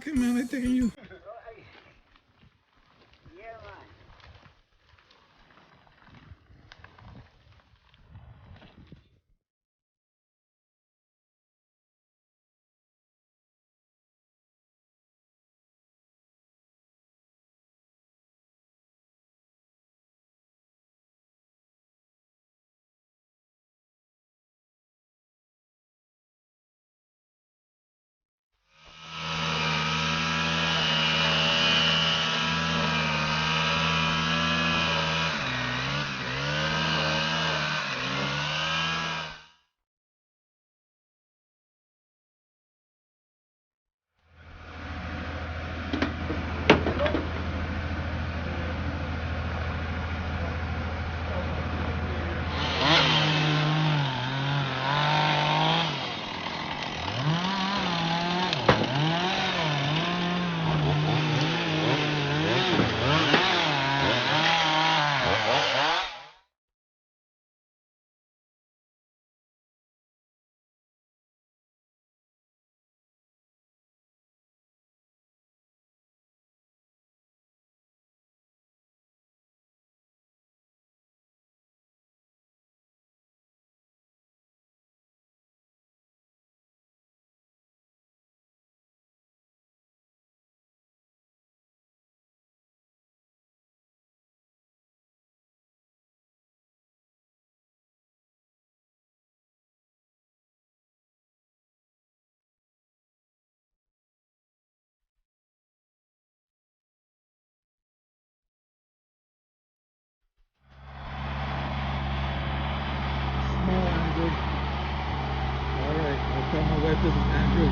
taking, man. They're taking you. Tell my wife this is Andrew.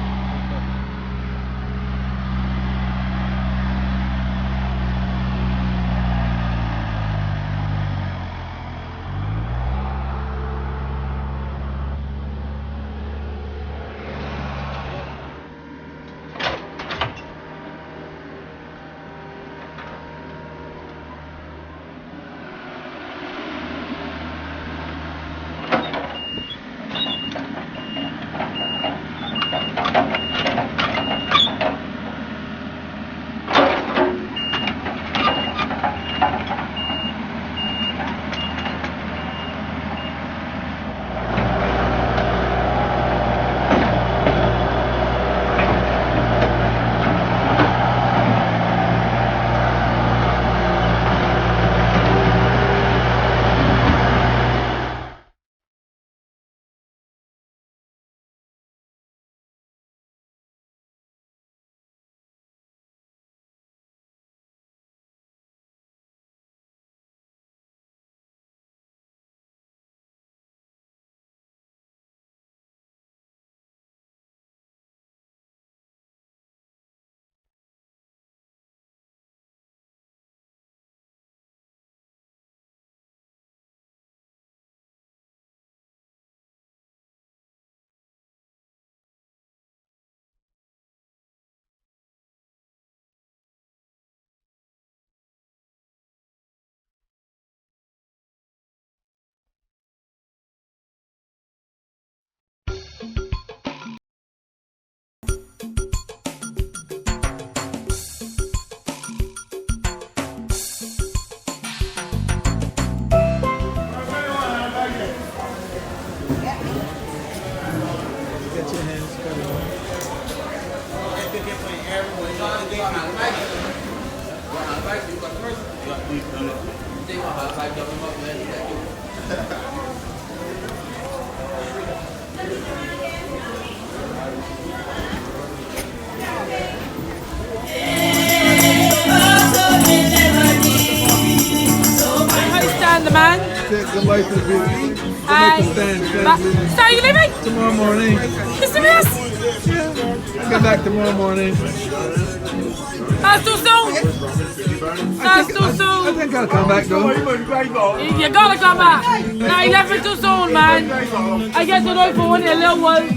Take the light to the vehicle. So are you leaving? Tomorrow morning. You serious? Yeah. I'll get back tomorrow morning. That's too soon. That's too soon. I think I'll come back though. You gotta come back. No, he left me too soon, man. I get to know for one of the little ones.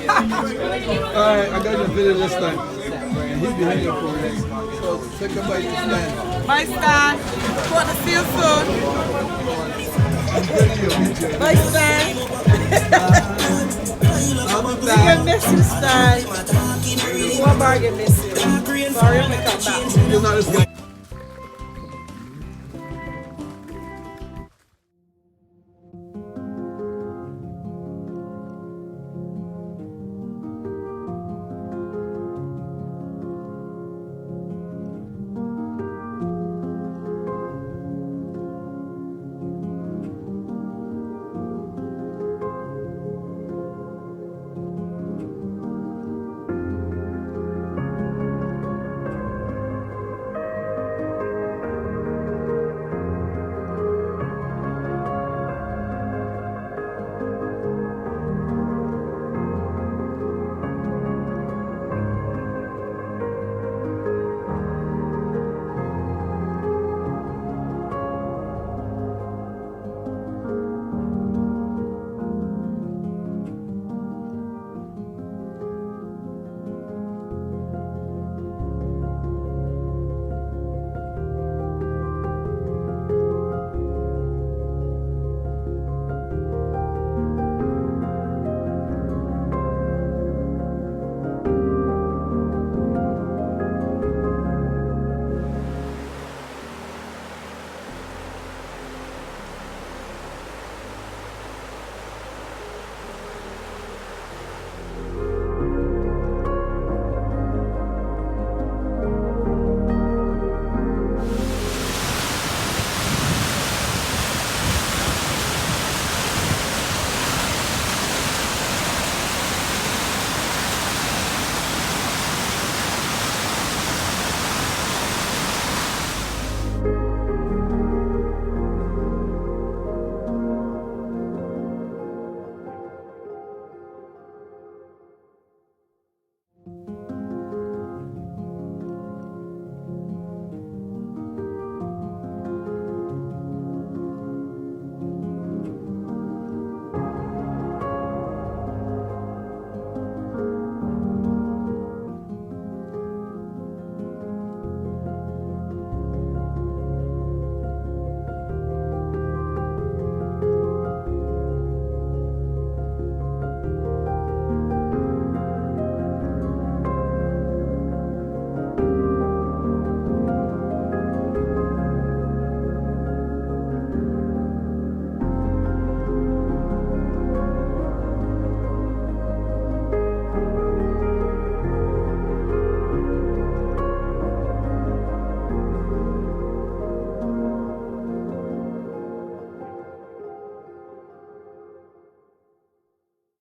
Alright, I got your video this time. And he'll be hanging for me. So take a bite to stand. Bye, Stan. Want to see you soon. Bye, Stan. Get messy style. One bar get messy. Sorry, I'm gonna come back. You're not as good.